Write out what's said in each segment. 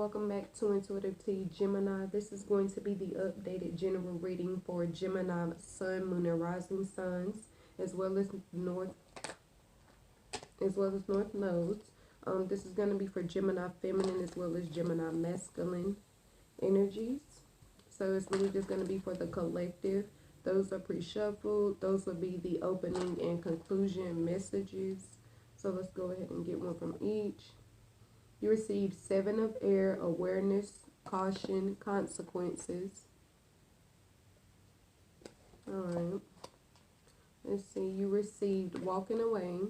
welcome back to Intuitive Tea Gemini. This is going to be the updated general reading for Gemini Sun, Moon, and Rising Signs, as well as North nodes. This is going to be for Gemini Feminine as well as Gemini Masculine energies. So it's really just going to be for the collective. Those are pre-shuffled. Those will be the opening and conclusion messages. So let's go ahead and get one from each. You received 7 of Air, awareness, caution, consequences. Alright. Let's see. You received walking away.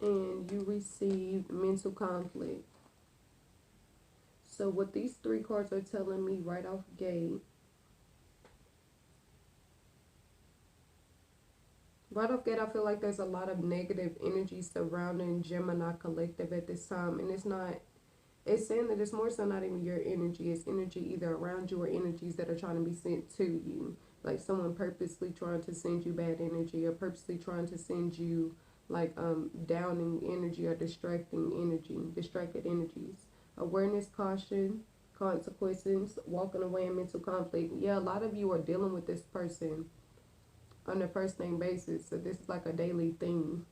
And you received mental conflict. So what these 3 cards are telling me right off gate. Right off gate, I feel like there's a lot of negative energy surrounding Gemini collective at this time. And it's saying that it's more so not even your energy. It's energy either around you or energies that are trying to be sent to you. Like someone purposely trying to send you bad energy, or purposely trying to send you like downing energy or distracted energies. Awareness, caution, consequences, walking away, and mental conflict. Yeah, a lot of you are dealing with this person on a first name basis, so this is like a daily thing.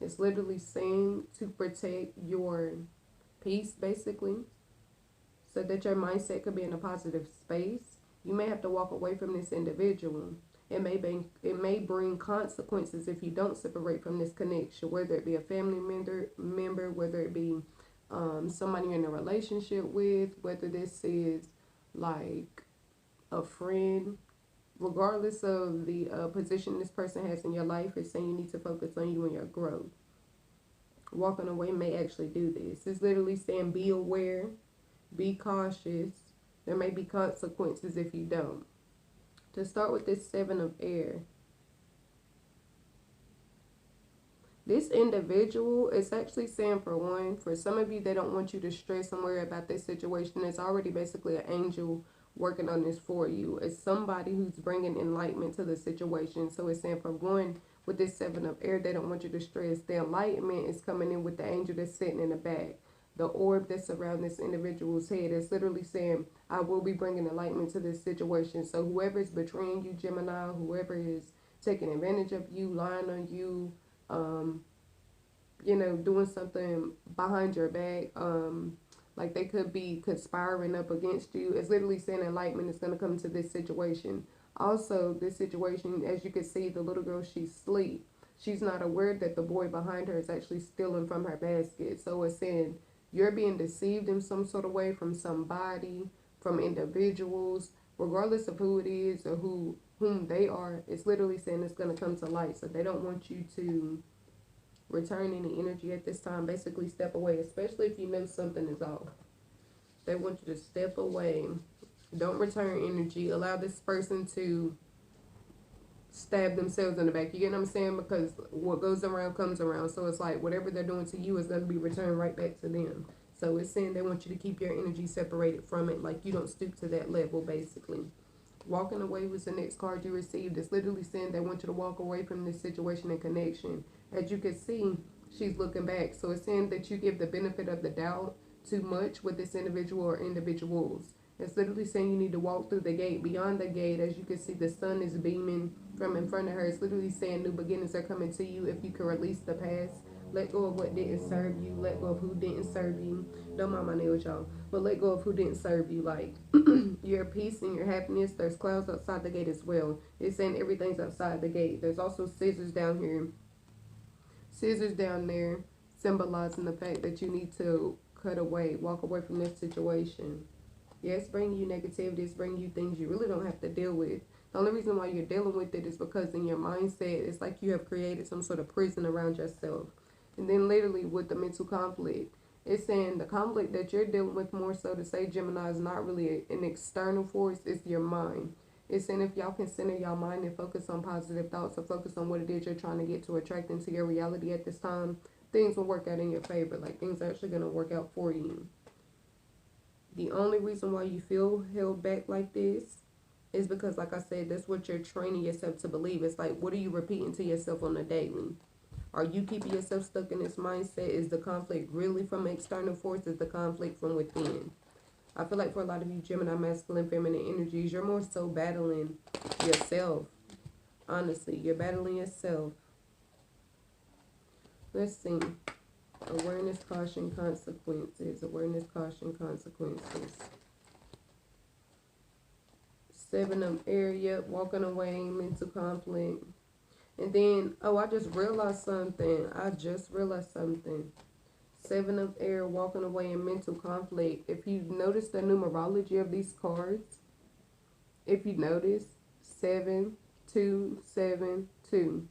It's literally saying to protect your peace, basically, so that your mindset could be in a positive space. You may have to walk away from this individual. It may bring consequences if you don't separate from this connection, whether it be a family member, whether it be somebody you're in a relationship with, whether this is like a friend. Regardless of the position this person has in your life, it's saying you need to focus on you and your growth. Walking away may actually do this. It's literally saying be aware, be cautious. There may be consequences if you don't. To start with this 7 of Air, this individual is actually saying, for one, for some of you, they don't want you to stress and worry about this situation. It's already basically an angel working on this for you. It's somebody who's bringing enlightenment to the situation. So it's saying, for one, with this 7 of Air, they don't want you to stress. The enlightenment is coming in with the angel that's sitting in the back. The orb that's around this individual's head is literally saying, I will be bringing enlightenment to this situation. So whoever is betraying you, Gemini, whoever is taking advantage of you, lying on you, doing something behind your back, like they could be conspiring up against you. It's literally saying enlightenment is going to come to this situation. Also, this situation, as you can see, the little girl, she's asleep. She's not aware that the boy behind her is actually stealing from her basket. So it's saying you're being deceived in some sort of way from somebody, from individuals, regardless of who it is or whom they are. It's literally saying it's going to come to light. So they don't want you to return any energy at this time. Basically step away, especially if you know something is off. They want you to step away. Don't return energy. Allow this person to stab themselves in the back. You get what I'm saying? Because what goes around comes around. So it's like whatever they're doing to you is going to be returned right back to them. So it's saying they want you to keep your energy separated from it. Like you don't stoop to that level, basically. Walking away was the next card you received. It's literally saying they want you to walk away from this situation and connection. As you can see, she's looking back. So it's saying that you give the benefit of the doubt too much with this individual or individuals. It's literally saying you need to walk through the gate. Beyond the gate, as you can see, the sun is beaming from in front of her. It's literally saying new beginnings are coming to you if you can release the past. Let go of what didn't serve you. Let go of who didn't serve you. Don't mind my nails, y'all. But let go of who didn't serve you. Like your peace and your happiness. There's clouds outside the gate as well. It's saying everything's outside the gate. There's also scissors down here. Scissors down there symbolizing the fact that you need to cut away. Walk away from this situation. Yes, bringing you negativity. It's bringing you things you really don't have to deal with. The only reason why you're dealing with it is because in your mindset, it's like you have created some sort of prison around yourself. And then literally with the mental conflict, it's saying the conflict that you're dealing with, more so to say, Gemini, is not really an external force. It's your mind. It's saying if y'all can center your mind and focus on positive thoughts or focus on what it is you're trying to get to attract into your reality at this time, things will work out in your favor. Like things are actually going to work out for you. The only reason why you feel held back like this is because, like I said, that's what you're training yourself to believe. It's like, what are you repeating to yourself on a daily? Are you keeping yourself stuck in this mindset? Is the conflict really from external forces? The conflict from within? I feel like for a lot of you Gemini masculine feminine energies, you're more so battling yourself. Honestly, you're battling yourself. Let's see. Awareness, caution, consequences. Awareness, caution, consequences. Seven of air, yep, walking away, mental conflict. And then, oh, I just realized something. Seven of air, walking away in mental conflict. If you notice the numerology of these cards, if you notice, 7272.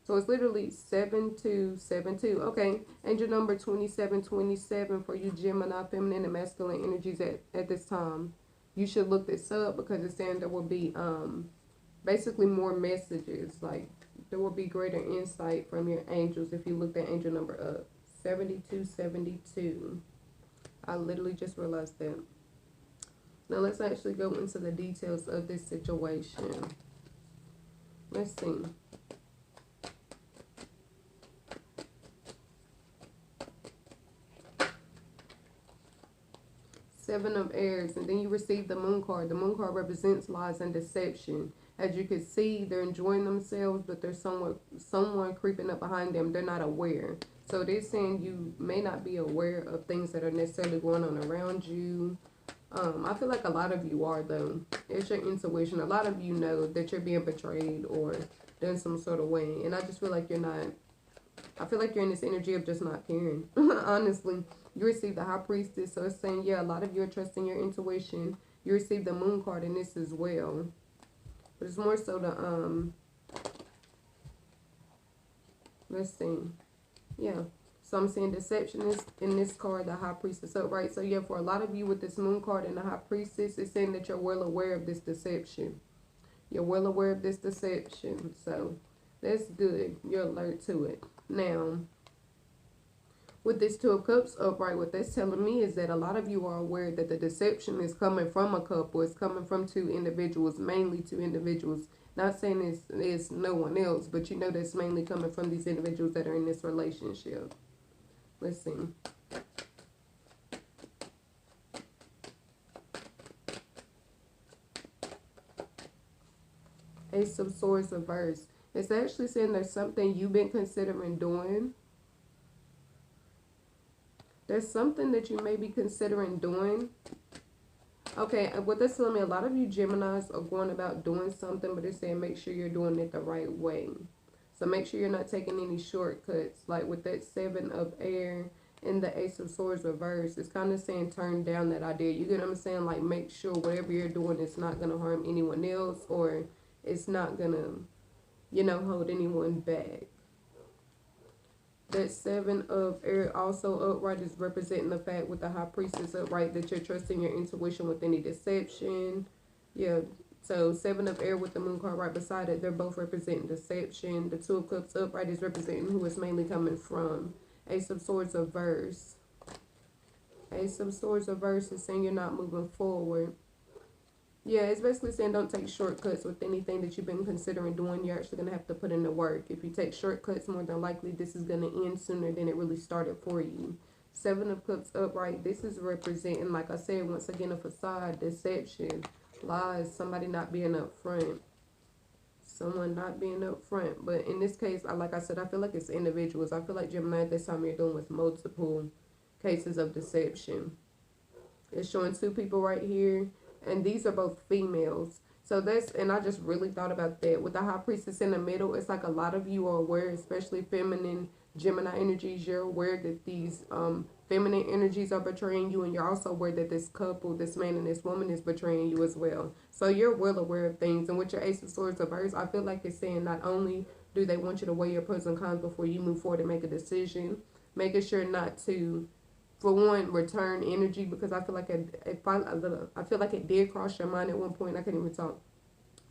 So it's literally 7272. Okay, angel number 2727 for you Gemini, feminine and masculine energies at this time. You should look this up because it's saying there will be basically more messages. Like there will be greater insight from your angels if you look that angel number up. 7272. I literally just realized that. Now let's actually go into the details of this situation. Let's see. Seven of airs, and then you receive the moon card. The moon card represents lies and deception. As you can see, they're enjoying themselves, but there's someone creeping up behind them. They're not aware. So they're saying you may not be aware of things that are necessarily going on around you. I feel like a lot of you are, though. It's your intuition. A lot of you know that you're being betrayed or done some sort of way. And I just feel like you're not. I feel like you're in this energy of just not caring. Honestly, you receive the high priestess. So it's saying, yeah, a lot of you are trusting your intuition. You receive the moon card in this as well. But it's more so the, let's see. Yeah. So I'm saying deception is in this card, the high priestess upright. So yeah, for a lot of you with this moon card and the high priestess, it's saying that you're well aware of this deception. You're well aware of this deception. So that's good. You're alert to it. Now, with this Two of Cups upright, what that's telling me is that a lot of you are aware that the deception is coming from a couple. It's coming from two individuals, mainly two individuals. Not saying it's no one else, but you know that's mainly coming from these individuals that are in this relationship. Let's see. Ace of Swords reversed. It's actually saying there's something you've been considering doing. There's something that you may be considering doing. Okay, what that's telling me, a lot of you Geminis are going about doing something, but it's saying make sure you're doing it the right way. So make sure you're not taking any shortcuts. Like with that Seven of Air and the Ace of Swords reverse, it's kind of saying turn down that idea. You get what I'm saying? Like make sure whatever you're doing is not going to harm anyone else, or it's not going to, you know, hold anyone back. That Seven of Air also upright is representing the fact with the High Priestess upright that you're trusting your intuition with any deception. Yeah, so Seven of Air with the Moon card right beside it, they're both representing deception. The Two of Cups upright is representing who it's mainly coming from. Ace of Swords reverse. Ace of Swords reverse is saying you're not moving forward. Yeah, it's basically saying don't take shortcuts with anything that you've been considering doing. You're actually going to have to put in the work. If you take shortcuts, more than likely this is going to end sooner than it really started for you. Seven of Cups upright. This is representing, like I said, once again, a facade, deception, lies, somebody not being upfront. Someone not being upfront. But in this case, like I said, I feel like it's individuals. I feel like Gemini at this time you're dealing with multiple cases of deception. It's showing two people right here. And these are both females. So that's, and I just really thought about that. With the High Priestess in the middle, it's like a lot of you are aware, especially feminine Gemini energies, you're aware that these feminine energies are betraying you, and you're also aware that this couple, this man and this woman, is betraying you as well. So you're well aware of things. And with your Ace of Swords reverse, I feel like it's saying not only do they want you to weigh your pros and cons before you move forward and make a decision, making sure not to, for one, return energy, because I feel like I feel like it did cross your mind at one point. I can't even talk.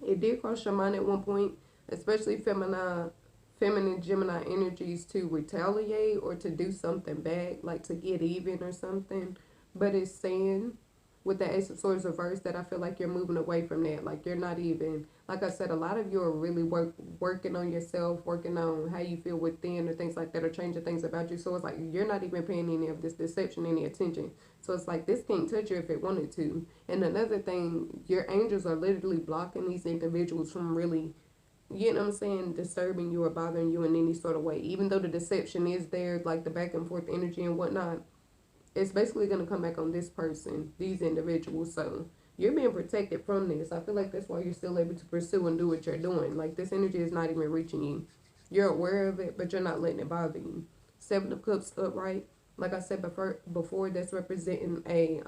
It did cross your mind at one point, especially feminine Gemini energies, to retaliate or to do something back, like to get even or something. But it's saying with the Ace of Swords reverse that I feel like you're moving away from that. Like you're not even, Like I said, a lot of you are really working on yourself, working on how you feel within or things like that, or changing things about you. So it's like you're not even paying any of this deception any attention. So it's like this can't touch you if it wanted to. And another thing, your angels are literally blocking these individuals from really, you know what I'm saying, disturbing you or bothering you in any sort of way. Even though the deception is there, like the back and forth energy and whatnot, it's basically going to come back on this person, these individuals. So you're being protected from this. I feel like that's why you're still able to pursue and do what you're doing. Like this energy is not even reaching you. You're aware of it, but you're not letting it bother you. Seven of Cups upright. Like I said before, that's representing a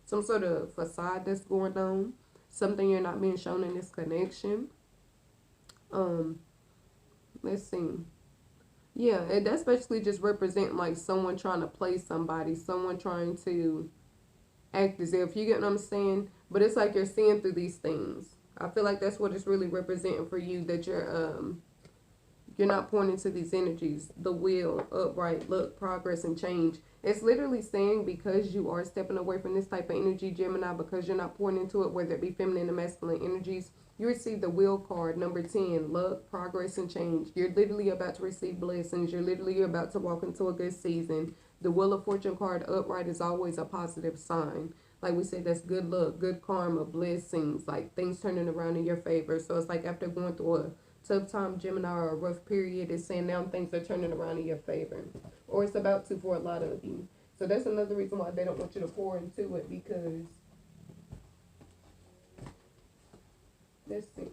some sort of facade that's going on. Something you're not being shown in this connection. Um, let's see. Yeah, and that's basically just representing like someone trying to play somebody, someone trying to act as if, you get what I'm saying? But it's like you're seeing through these things. I feel like that's what it's really representing for you, that you're not pointing to these energies, the wheel, upright, look, progress, and change. It's literally saying because you are stepping away from this type of energy, Gemini, because you're not pointing to it, whether it be feminine or masculine energies, you receive the wheel card, number 10, luck, progress, and change. You're literally about to receive blessings. You're literally about to walk into a good season. The Wheel of Fortune card upright is always a positive sign. Like we said, that's good luck, good karma, blessings, like things turning around in your favor. So it's like after going through a tough time, Gemini, or a rough period, it's saying now things are turning around in your favor. Or it's about to for a lot of you. So that's another reason why they don't want you to pour into it, because let's see.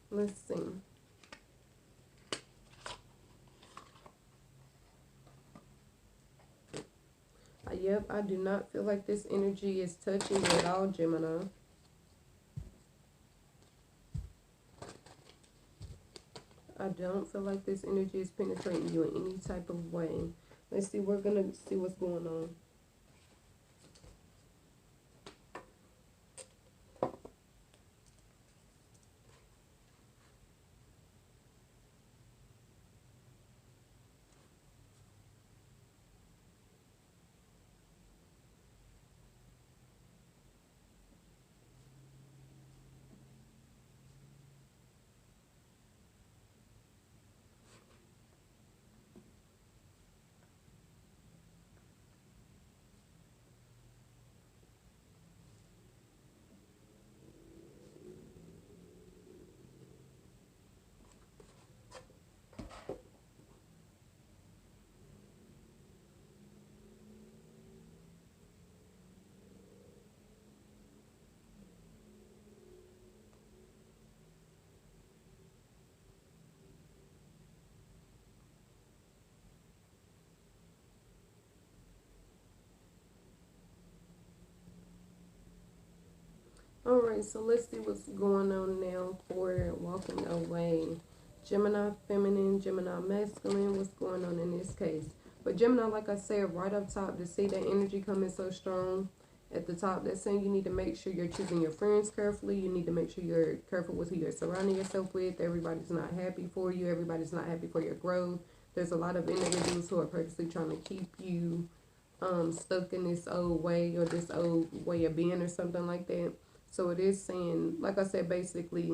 Let's see. Yep, I do not feel like this energy is touching you at all, Gemini. I don't feel like this energy is penetrating you in any type of way. Let's see, we're going to see what's going on. Alright, so let's see what's going on now for walking away. Gemini feminine, Gemini masculine, what's going on in this case? But Gemini, like I said, right up top, to see that energy coming so strong at the top, that's saying you need to make sure you're choosing your friends carefully. You need to make sure you're careful with who you're surrounding yourself with. Everybody's not happy for you. Everybody's not happy for your growth. There's a lot of individuals who are purposely trying to keep you stuck in this old way or this old way of being or something like that. So it is saying, like I said, basically,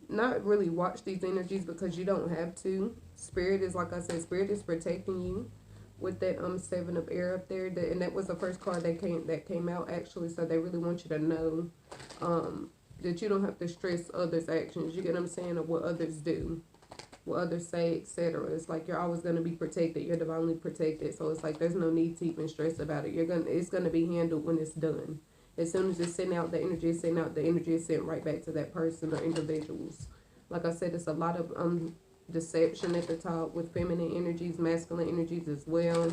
not really watch these energies because you don't have to. Spirit is, like I said, Spirit is protecting you with that Seven of Air up there. And that was the first card that came out, actually. So they really want you to know that you don't have to stress others' actions. You get what I'm saying? Or what others do, what others say, etc. It's like you're always going to be protected. You're divinely protected. So it's like there's no need to even stress about it. It's going to be handled when it's done. As soon as it's sent out, the energy is sent out. The energy is sent right back to that person or individuals. Like I said, it's a lot of deception at the top with feminine energies, masculine energies as well.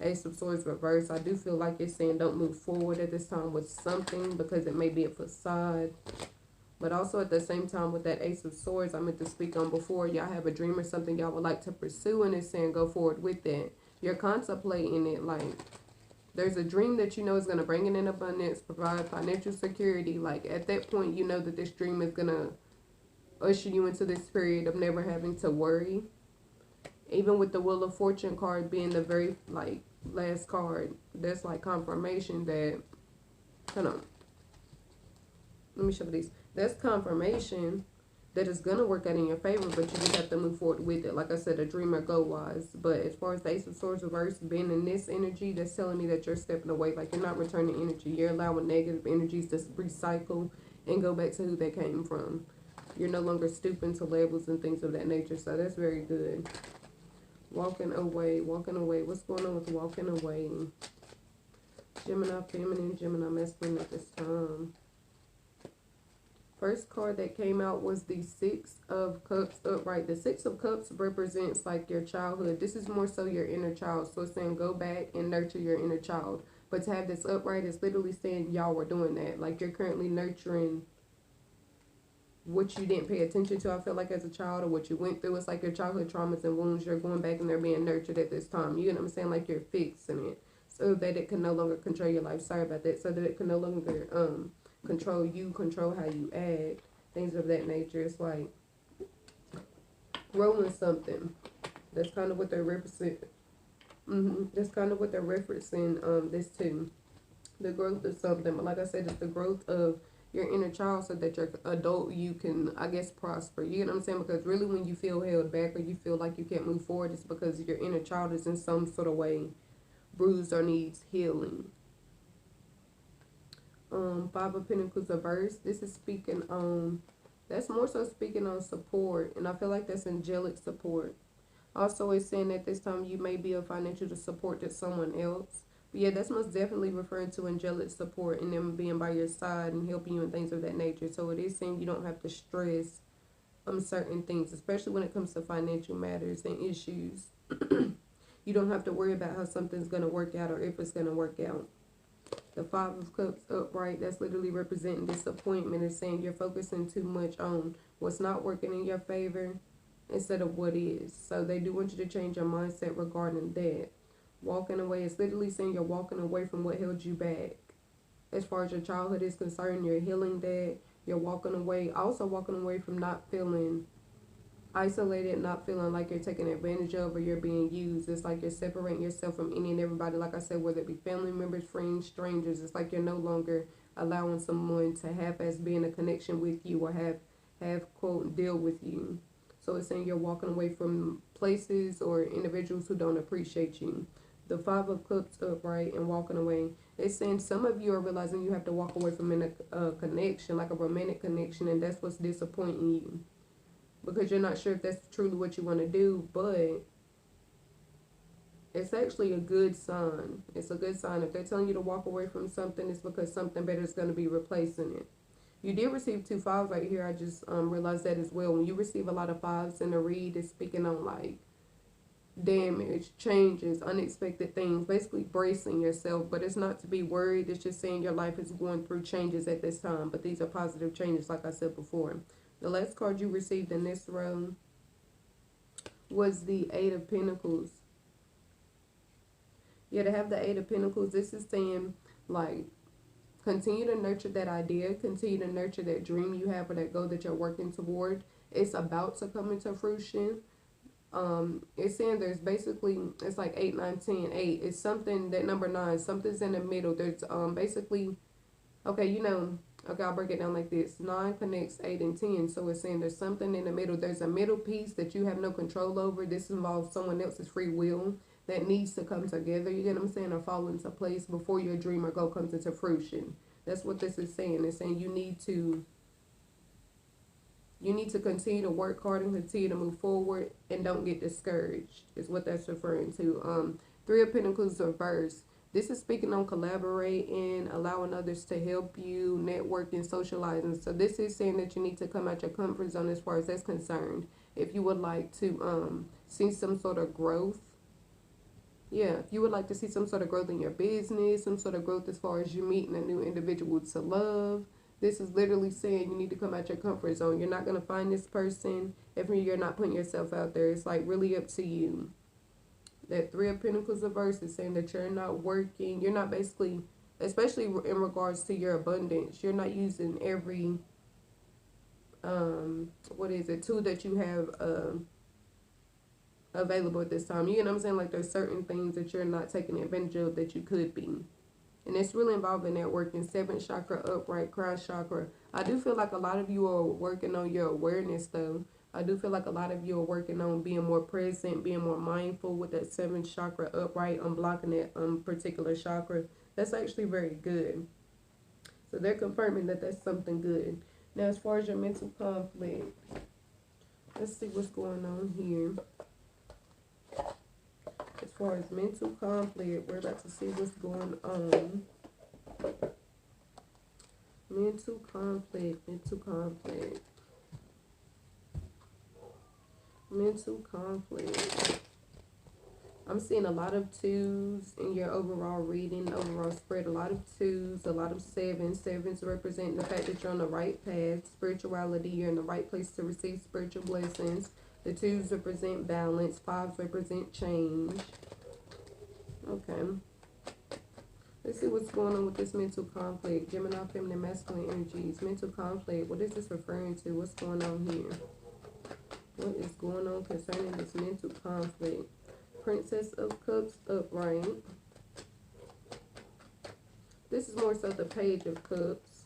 Ace of Swords reverse. I do feel like it's saying don't move forward at this time with something because it may be a facade. But also at the same time with that Ace of Swords, I meant to speak on before, y'all have a dream or something y'all would like to pursue, and it's saying go forward with that. You're contemplating it, like there's a dream that you know is going to bring in abundance, provide financial security. Like at that point, you know that this dream is going to usher you into this period of never having to worry. Even with the Wheel of Fortune card being the very like last card, that's like confirmation that, hold on, let me show you these. That's confirmation that it's gonna work out in your favor, but you just have to move forward with it. Like I said, a dreamer go wise. But as far as the Ace of Swords reverse being in this energy, that's telling me that you're stepping away. Like you're not returning energy. You're allowing negative energies to recycle and go back to who they came from. You're no longer stooping to labels and things of that nature. So that's very good. Walking away, walking away. What's going on with walking away? Gemini feminine, Gemini masculine at this time. First card that came out was the Six of Cups upright. The Six of Cups represents like your childhood. This is more so your inner child. So it's saying go back and nurture your inner child. But to have this upright is literally saying y'all were doing that. Like you're currently nurturing what you didn't pay attention to, I feel like, as a child, or what you went through. It's like your childhood traumas and wounds. You're going back and they're being nurtured at this time. You know what I'm saying? Like you're fixing it so that it can no longer control your life. Sorry about that. So that it can no longer control you, control how you act, things of that nature. It's like rolling something. That's kind of what they're representing. That's kind of what they're referencing this too. The growth of something. But like I said, it's the growth of your inner child so that your adult you can, I guess, prosper. You know what I'm saying? Because really when you feel held back or you feel like you can't move forward, it's because your inner child is in some sort of way bruised or needs healing. Five of Pentacles reverse. This is speaking on, that's more so speaking on support, and I feel like that's angelic support. Also, it's saying that this time you may be a financial support to someone else. But yeah, that's most definitely referring to angelic support and them being by your side and helping you and things of that nature. So it is saying you don't have to stress certain things, especially when it comes to financial matters and issues. You don't have to worry about how something's going to work out or if it's going to work out. The Five of Cups upright, that's literally representing disappointment. It's saying you're focusing too much on what's not working in your favor instead of what is. So they do want you to change your mindset regarding that. Walking away is literally saying you're walking away from what held you back. As far as your childhood is concerned, you're healing that. You're walking away. Also walking away from not feeling isolated, not feeling like you're taken advantage of or you're being used. It's like you're separating yourself from any and everybody. Like I said, whether it be family members, friends, strangers, it's like you're no longer allowing someone to have as being a connection with you or have quote deal with you. So it's saying you're walking away from places or individuals who don't appreciate you. The Five of Cups upright and walking away. It's saying some of you are realizing you have to walk away from a connection, like a romantic connection, and that's what's disappointing you. Because you're not sure if that's truly what you want to do, but it's actually a good sign. It's a good sign. If they're telling you to walk away from something, it's because something better is going to be replacing it. You did receive 2 5s right here. I just realized that as well. When you receive a lot of 5s in a read, it's speaking on like damage, changes, unexpected things, basically bracing yourself. But it's not to be worried. It's just saying your life is going through changes at this time. But these are positive changes, like I said before. The last card you received in this row was the Eight of Pentacles. Yeah, to have the Eight of Pentacles, this is saying, like, continue to nurture that idea. Continue to nurture that dream you have or that goal that you're working toward. It's about to come into fruition. It's saying there's basically, it's like 8, 9, 10, 8. It's something, that number 9, something's in the middle. There's basically, okay, okay, I'll break it down like this. 9 connects 8 and 10. So it's saying there's something in the middle. There's a middle piece that you have no control over. This involves someone else's free will that needs to come together. You get what I'm saying? Or fall into place before your dream or goal comes into fruition. That's what this is saying. It's saying you need to continue to work hard and continue to move forward and don't get discouraged is what that's referring to. 3 of Pentacles reverse. This is speaking on collaborating, allowing others to help you, networking, socializing. So this is saying that you need to come out your comfort zone as far as that's concerned. If you would like to see some sort of growth. Yeah, if you would like to see some sort of growth in your business, some sort of growth as far as you meeting a new individual to love. This is literally saying you need to come out your comfort zone. You're not going to find this person if you're not putting yourself out there. It's like really up to you. That 3 of Pentacles reverse is saying that you're not working. You're not basically, especially in regards to your abundance, you're not using every, tool that you have available at this time. You know what I'm saying? Like there's certain things that you're not taking advantage of that you could be. And it's really involving networking. Seventh chakra upright, crown chakra. I do feel like a lot of you are working on your awareness though. I do feel like a lot of you are working on being more present, being more mindful with that seventh chakra upright, unblocking that particular chakra. That's actually very good. So they're confirming that that's something good. Now, as far as your mental conflict, let's see what's going on here. As far as mental conflict, we're about to see what's going on. Mental conflict, mental conflict. Mental conflict. I'm seeing a lot of twos in your overall reading, overall spread. A lot of twos, a lot of sevens. Sevens represent the fact that you're on the right path. Spirituality, you're in the right place to receive spiritual blessings. The twos represent balance. Fives represent change. Okay. Let's see what's going on with this mental conflict. Gemini, feminine, masculine energies. Mental conflict. What is this referring to? What's going on here? What is going on concerning this mental conflict? Princess of Cups upright. This is more so the Page of Cups.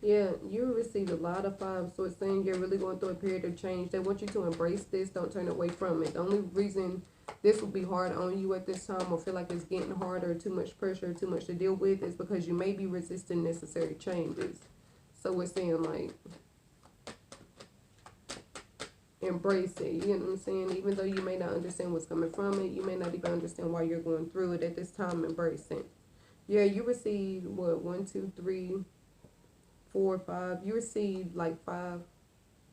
Yeah, you received a lot of fives, so it's saying you're really going through a period of change. They want you to embrace this. Don't turn away from it. The only reason this will be hard on you at this time or feel like it's getting harder, too much pressure, too much to deal with is because you may be resisting necessary changes. So we're saying like, embrace it. You know what I'm saying? Even though you may not understand what's coming from it, you may not even understand why you're going through it at this time. Embrace it. Yeah, you received what? 1, 2, 3, 4, 5. You received like 5.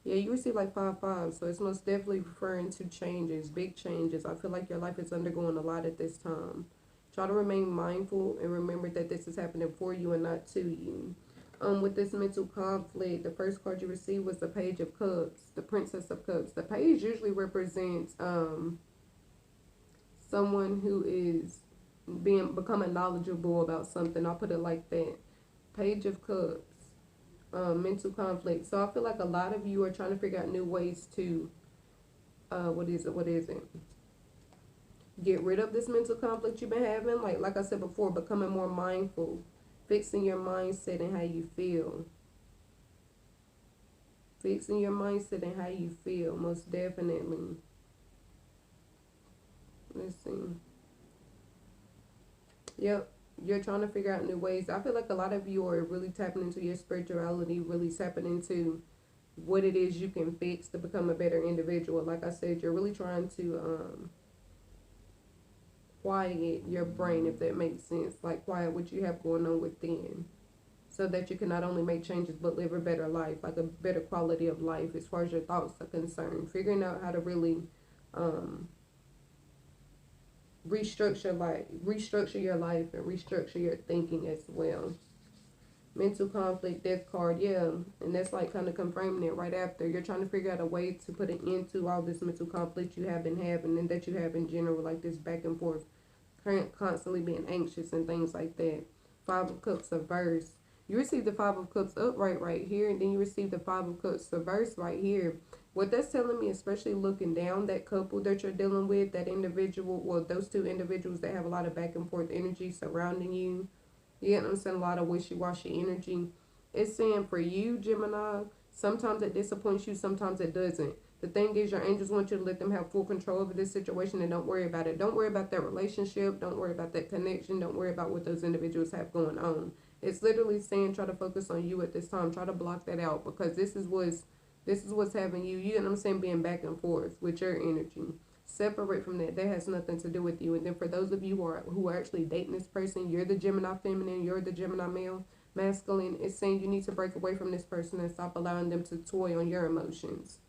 Yeah, you received like 5 fives. So it's most definitely referring to changes, big changes. I feel like your life is undergoing a lot at this time. Try to remain mindful and remember that this is happening for you and not to you. With this mental conflict, the first card you received was the Page of Cups, the Princess of Cups. The page usually represents someone who is becoming knowledgeable about something. I'll put it like that. Page of Cups, mental conflict. So I feel like a lot of you are trying to figure out new ways to, what is it? Get rid of this mental conflict you've been having. Like I said before, becoming more mindful. Fixing your mindset and how you feel. Fixing your mindset and how you feel, most definitely. Let's see. Yep, you're trying to figure out new ways. I feel like a lot of you are really tapping into your spirituality, really tapping into what it is you can fix to become a better individual. Like I said, you're really trying to quiet your brain, if that makes sense. Like quiet what you have going on within, so that you can not only make changes but live a better life, like a better quality of life as far as your thoughts are concerned. Figuring out how to really restructure your life and restructure your thinking as well. Mental conflict, death card, yeah, and that's like kind of confirming it right after. You're trying to figure out a way to put an end to all this mental conflict you have been having and that you have in general, like this back and forth, constantly being anxious and things like that. Five of Cups reverse. You receive the Five of Cups upright right here, and then you receive the Five of Cups reverse right here. What that's telling me, especially looking down that couple that you're dealing with, that individual, well, those two individuals that have a lot of back and forth energy surrounding you. You get what I'm saying? A lot of wishy-washy energy. It's saying for you, Gemini, sometimes it disappoints you, sometimes it doesn't. The thing is, your angels want you to let them have full control over this situation and don't worry about it. Don't worry about that relationship. Don't worry about that connection. Don't worry about what those individuals have going on. It's literally saying try to focus on you at this time. Try to block that out because this is what's having you. You know what I'm saying? Being back and forth with your energy. Separate from that. That has nothing to do with you. And then for those of you who are actually dating this person, you're the Gemini feminine, you're the Gemini male, masculine. It's saying you need to break away from this person and stop allowing them to toy on your emotions.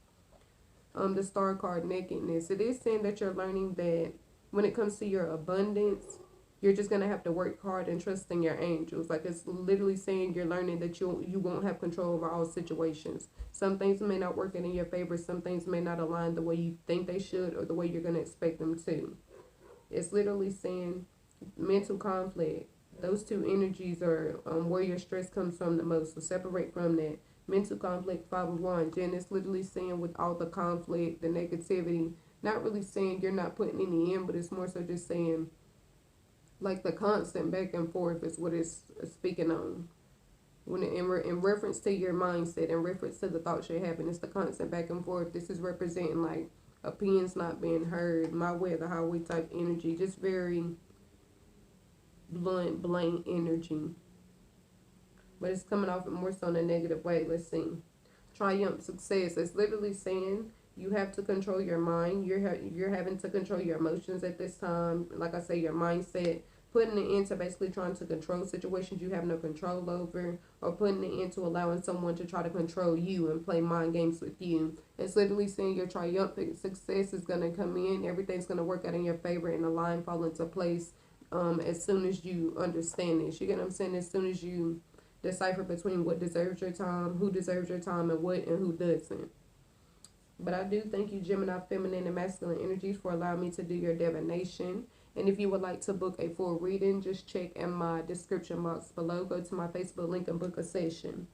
The Star card, nakedness. It is saying that you're learning that when it comes to your abundance, you're just going to have to work hard and trust in your angels. Like it's literally saying you're learning that you won't have control over all situations. Some things may not work in your favor. Some things may not align the way you think they should or the way you're going to expect them to. It's literally saying mental conflict. Those two energies are where your stress comes from the most. So separate from that. Mental conflict, 5 of Wands. And it's literally saying with all the conflict, the negativity, not really saying you're not putting any in, but it's more so just saying like the constant back and forth is what it's speaking on. When in reference to your mindset, in reference to the thoughts you're having, it's the constant back and forth. This is representing like opinions not being heard, my way or the highway type energy, just very blank energy. But it's coming off more so in a negative way. Let's see. Triumph, success. It's literally saying you have to control your mind. You're having to control your emotions at this time. Like I say, your mindset. Putting it into basically trying to control situations you have no control over, or putting it into allowing someone to try to control you and play mind games with you. It's literally saying your triumphant success is going to come in. Everything's going to work out in your favor and the line fall into place as soon as you understand this. You get what I'm saying? As soon as you decipher between what deserves your time, who deserves your time, and what and who doesn't. But I do thank you, Gemini, feminine and masculine energies, for allowing me to do your divination. And if you would like to book a full reading, just check in my description box below. Go to my Facebook link and book a session.